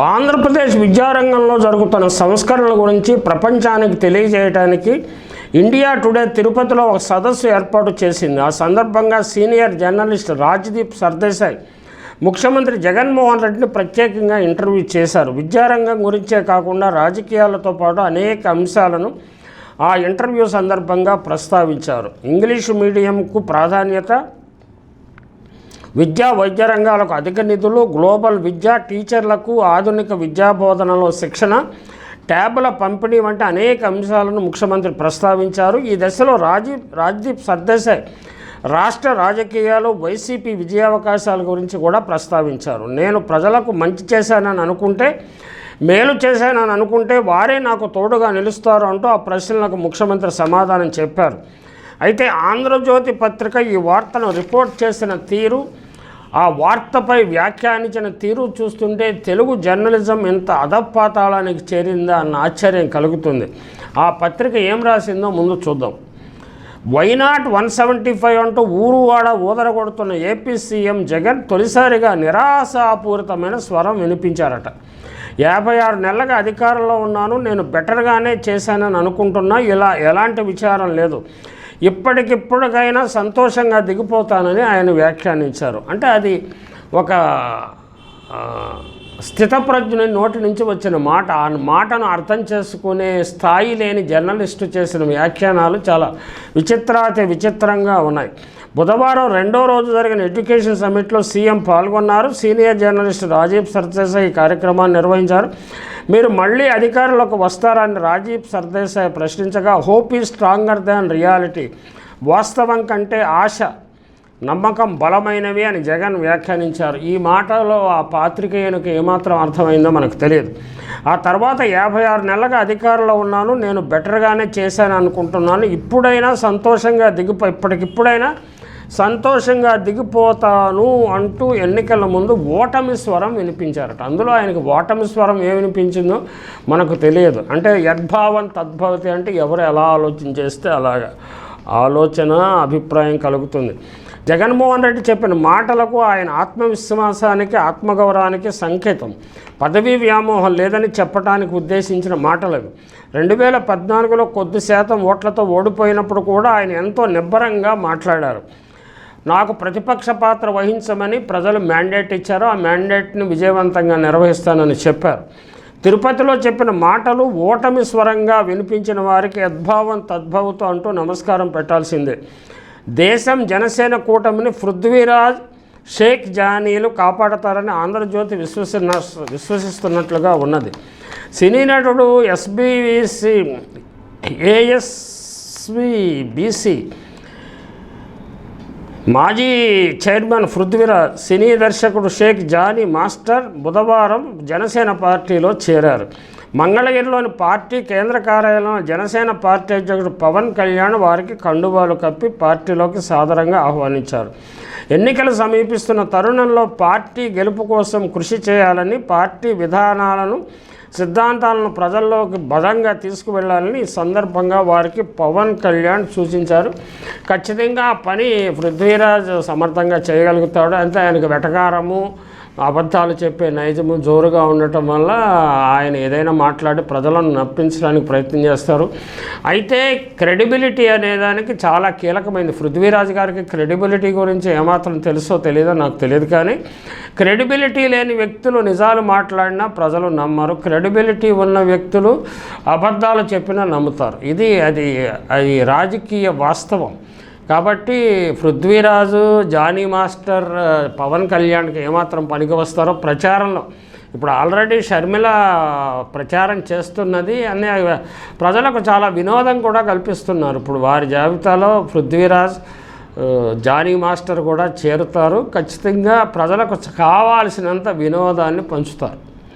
ఆంధ్రప్రదేశ్ విద్యారంగంలో జరుగుతున్న సంస్కరణల గురించి ప్రపంచానికి తెలియజేయడానికి ఇండియా టుడే తిరుపతిలో ఒక సదస్సు ఏర్పాటు చేసింది. ఆ సందర్భంగా సీనియర్ జర్నలిస్ట్ రాజ్దీప్ సర్దేశాయ్ ముఖ్యమంత్రి జగన్మోహన్ రెడ్డిని ప్రత్యేకంగా ఇంటర్వ్యూ చేశారు. విద్యారంగం గురించే కాకుండా రాజకీయాలతో పాటు అనేక అంశాలను ఆ ఇంటర్వ్యూ సందర్భంగా ప్రస్తావించారు. ఇంగ్లీషు మీడియంకు ప్రాధాన్యత, విద్యా వైద్య రంగాలకు అధిక నిధులు, గ్లోబల్ విద్య, టీచర్లకు ఆధునిక విద్యాబోధనలో శిక్షణ, ట్యాబ్ల పంపిణీ వంటి అనేక అంశాలను ముఖ్యమంత్రి ప్రస్తావించారు. ఈ దశలో రాజ్దీప్ సర్దేశాయ్ రాష్ట్ర రాజకీయాలు, వైసీపీ విజయావకాశాల గురించి కూడా ప్రస్తావించారు. నేను ప్రజలకు మంచి చేశానని అనుకుంటే, మేలు చేశానని అనుకుంటే వారే నాకు తోడుగా నిలుస్తారు అంటూ ఆ ప్రశ్నలకు ముఖ్యమంత్రి సమాధానం చెప్పారు. అయితే ఆంధ్రజ్యోతి పత్రిక ఈ వార్తను రిపోర్ట్ చేసిన తీరు, ఆ వార్తపై వ్యాఖ్యానించిన తీరు చూస్తుంటే తెలుగు జర్నలిజం ఇంత అధపాతాళానికి చేరిందా అన్న ఆశ్చర్యం కలుగుతుంది. ఆ పత్రిక ఏం రాసిందో ముందు చూద్దాం. వైనాట్ 175 అంటూ ఊరువాడ ఊదరగొడుతున్న ఏపీ సీఎం జగన్ తొలిసారిగా నిరాశాపూరితమైన స్వరం వినిపించారట. 56 నెలలుగా అధికారంలో ఉన్నాను, నేను బెటర్గానే చేశానని అనుకుంటున్నా, ఇలా ఎలాంటి విచారం లేదు, ఇప్పటికిప్పటికైనా సంతోషంగా దిగిపోతానని ఆయన వ్యాఖ్యానించారు. అంటే అది ఒక స్థితప్రజ్ఞుని నోటి నుంచి వచ్చిన మాట. ఆ మాటను అర్థం చేసుకునే స్థాయి లేని జర్నలిస్టు చేసిన వ్యాఖ్యానాలు చాలా విచిత్రంగా ఉన్నాయి. బుధవారం రెండో రోజు జరిగిన ఎడ్యుకేషన్ సమ్మిట్లో సీఎం పాల్గొన్నారు. సీనియర్ జర్నలిస్ట్ రాజీవ్ సర్దేశాయ్ ఈ కార్యక్రమాన్ని నిర్వహించారు. మీరు మళ్ళీ అధికారంలోకి వస్తారని రాజీవ్ సర్దేశాయ్ ప్రశ్నించగా, hope is stronger than reality, వాస్తవం కంటే ఆశ, నమ్మకం బలమైనవి అని జగన్ వ్యాఖ్యానించారు. ఈ మాటలో ఆ పాత్రికేయునికి ఏమాత్రం అర్థమైందో మనకు తెలియదు. ఆ తర్వాత 56 నెలలుగా అధికారంలో ఉన్నాను, నేను బెటర్గానే చేశాను అనుకుంటున్నాను, ఇప్పటికిప్పుడైనా సంతోషంగా దిగిపోతాను అంటూ ఎన్నికల ముందు ఓటమి స్వరం వినిపించారట. అందులో ఆయనకు ఓటమి స్వరం ఏమి వినిపించిందో మనకు తెలియదు. అంటే యద్భావం తద్భవతి అంటే ఎవరు ఎలా ఆలోచన చేస్తే అలాగా ఆలోచన, అభిప్రాయం కలుగుతుంది. జగన్మోహన్ రెడ్డి చెప్పిన మాటలకు, ఆయన ఆత్మవిశ్వాసానికి, ఆత్మగౌరవానికి సంకేతం. పదవీ వ్యామోహం లేదని చెప్పడానికి ఉద్దేశించిన మాటలవి. 2014లో కొద్ది శాతం ఓట్లతో ఓడిపోయినప్పుడు కూడా ఆయన ఎంతో నిబ్బరంగా మాట్లాడారు. నాకు ప్రతిపక్ష పాత్ర వహించమని ప్రజలు మ్యాండేట్ ఇచ్చారు, ఆ మ్యాండేట్ని విజయవంతంగా నిర్వహిస్తానని చెప్పారు. తిరుపతిలో చెప్పిన మాటలు ఓటమి స్వరంగా వినిపించిన వారికి యద్భావం తద్భవతో అంటూ నమస్కారం పెట్టాల్సిందే. దేశం జనసేన కూటమిని పృథ్వీరాజ్, షేక్ జానీలు కాపాడతారని ఆంధ్రజ్యోతి విశ్వసిస్తున్నట్లుగా ఉన్నది. సినీ నటుడు ఏఎస్వీబీసీ మాజీ చైర్మన్ పృథ్వీరాజ్, సినీ దర్శకుడు షేక్ జానీ మాస్టర్ బుధవారం జనసేన పార్టీలో చేరారు. మంగళగిరిలోని పార్టీ కేంద్ర కార్యాలయంలో జనసేన పార్టీ అధ్యక్షుడు పవన్ కళ్యాణ్ వారికి కండువాలు కప్పి పార్టీలోకి సాదరంగా ఆహ్వానించారు. ఎన్నికలు సమీపిస్తున్న తరుణంలో పార్టీ గెలుపు కోసం కృషి చేయాలని, పార్టీ విధానాలను, సిద్ధాంతాలను ప్రజల్లోకి బలంగా తీసుకువెళ్లాలని ఈ సందర్భంగా వారికి పవన్ కళ్యాణ్ సూచించారు. ఖచ్చితంగా ఆ పని పృథ్వీరాజ్ సమర్థంగా చేయగలుగుతాడు. అంతే, ఆయనకు వెటకారము, అబద్ధాలు చెప్పే నైజము జోరుగా ఉండటం వల్ల ఆయన ఏదైనా మాట్లాడి ప్రజలను నప్పించడానికి ప్రయత్నం చేస్తారు. అయితే క్రెడిబిలిటీ అనేదానికి చాలా కీలకమైంది. పృథ్వీరాజ్ గారికి క్రెడిబిలిటీ గురించి ఏమాత్రం తెలుసో తెలియదో నాకు తెలియదు, కానీ క్రెడిబిలిటీ లేని వ్యక్తులు నిజాలు మాట్లాడినా ప్రజలు నమ్మరు, క్రెడిబిలిటీ ఉన్న వ్యక్తులు అబద్ధాలు చెప్పినా నమ్ముతారు. అది రాజకీయ వాస్తవం. కాబట్టి పృథ్వీరాజు, జానీ మాస్టర్, పవన్ కళ్యాణ్కి ఏమాత్రం పనికి వస్తారో ప్రచారంలో. ఇప్పుడు ఆల్రెడీ షర్మిల ప్రచారం చేస్తున్నది అనే ప్రజలకు చాలా వినోదం కూడా కల్పిస్తున్నారు. ఇప్పుడు వారి జాబితాలో పృథ్వీరాజ్, జానీ మాస్టర్ కూడా చేరుతారు. ఖచ్చితంగా ప్రజలకు కావాల్సినంత వినోదాన్ని పంచుతారు.